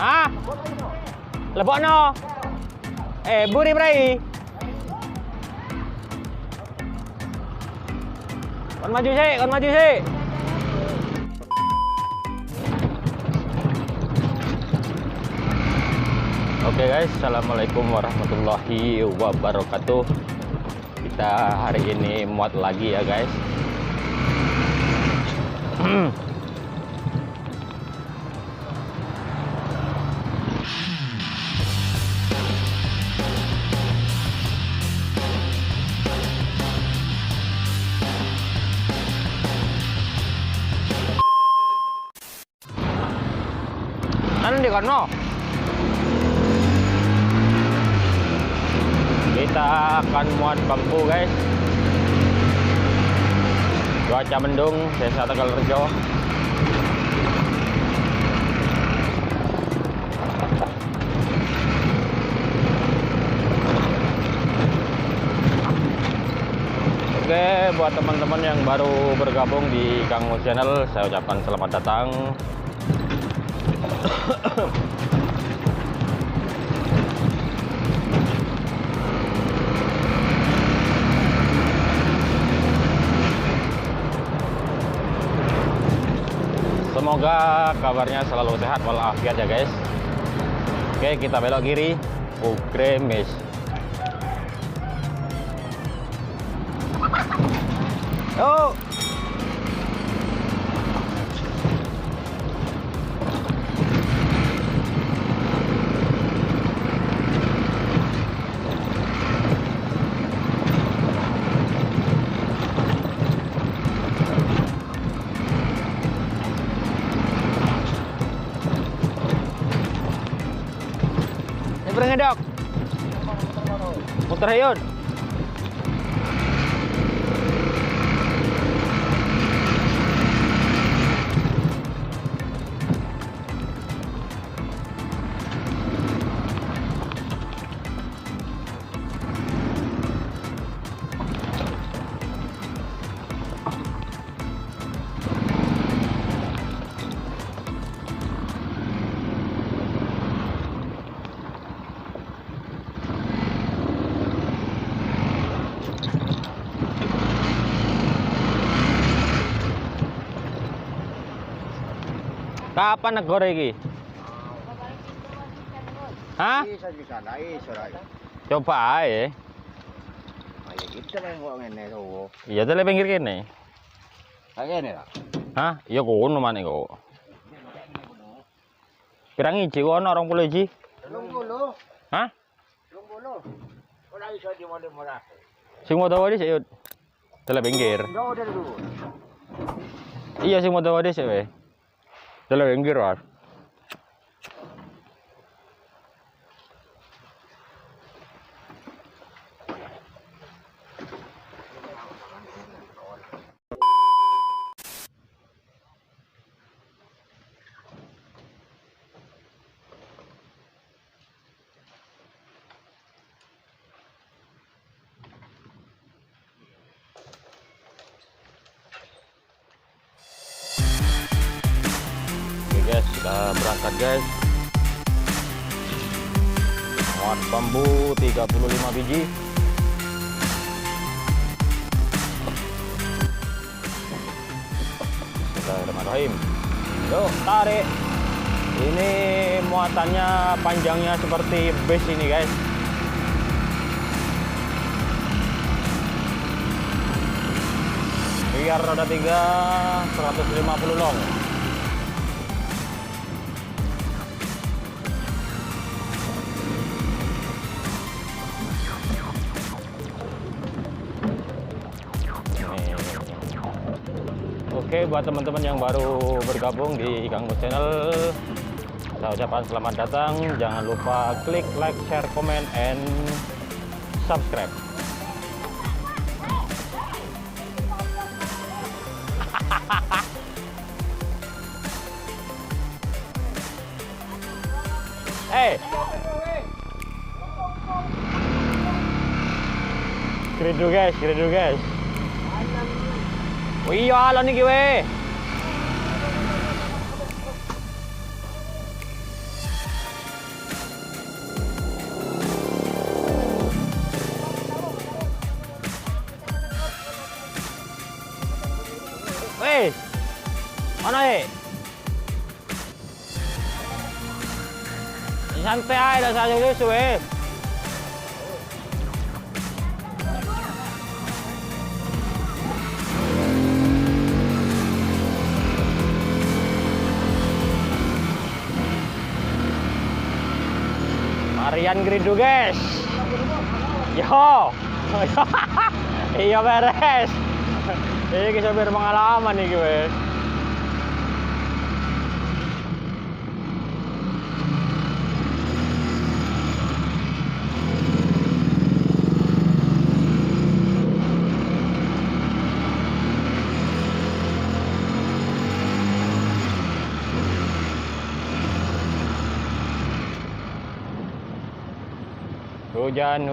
Hah? Lebokno. Buri brai. Kon maju sih, kon maju sih. Oke guys, assalamualaikum warahmatullahi wabarakatuh. Kita hari ini muat lagi ya guys. Anu di kono. Kita akan muat bambu guys. Cuaca mendung, Desa Tegalrejo. Oke, buat teman-teman yang baru bergabung di Kang Mus Channel, saya ucapkan selamat datang. Semoga kabarnya selalu sehat walafiat ya guys. Oke, kita belok kiri, Ukremis. Oh. Ngedok muter hayun. Kapan negara iki? Hah? Coba ae. Iya tele pinggir kene. Kene lah. Hah? Iya kono maneh kok. Pirang iji kono 20 iji? 20. Hah? 20. Ora iso dimodhe-modhe. Sing moto wae sik, tele pinggir. Iya sing moto wae sik wae. Tele pinggir wae. Guys, kita berangkat guys. Muat bambu 35 biji. Bismillahirrahmanirrahim. Yuk, tarik. Ini muatannya panjangnya seperti bus ini guys. Biar roda 3 150 long. Oke, buat teman-teman yang baru bergabung di Kang Mus Channel, saya ucapkan selamat datang. Jangan lupa klik like, share, comment, and subscribe. Keridu guys, keridu guys. Oh iya, alon iki we. Mana santai aja, dah saja susu Marian Grindu guys. Yo. Iya beres. Ini kita berpengalaman nih guys. Hujan.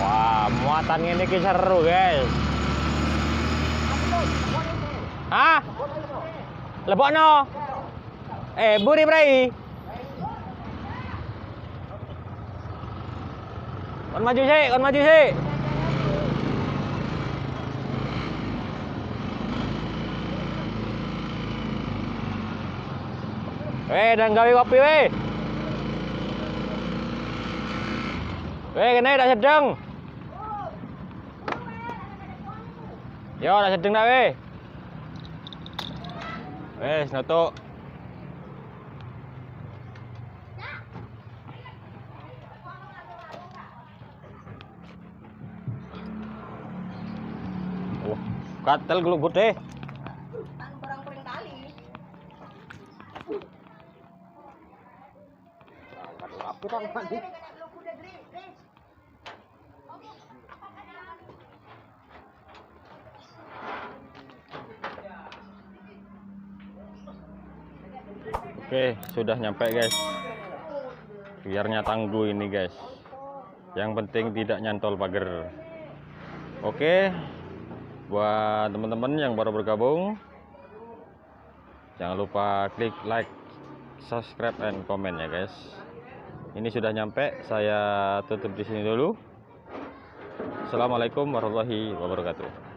Wah, muatan ini seru guys. Hah? Lebokno. Buri brai. Kon maju sih. Dan gawe kopi kene dah sedeng. Yo, dah sedeng dah Wes, noto. Katel gelugut deh. Oke, sudah nyampe guys. Biarnya tangguh ini guys. Yang penting tidak nyantol pagar. Oke, buat teman-teman yang baru bergabung, jangan lupa klik like, subscribe, dan komen ya guys. Ini sudah nyampe, saya tutup di sini dulu. Assalamualaikum warahmatullahi wabarakatuh.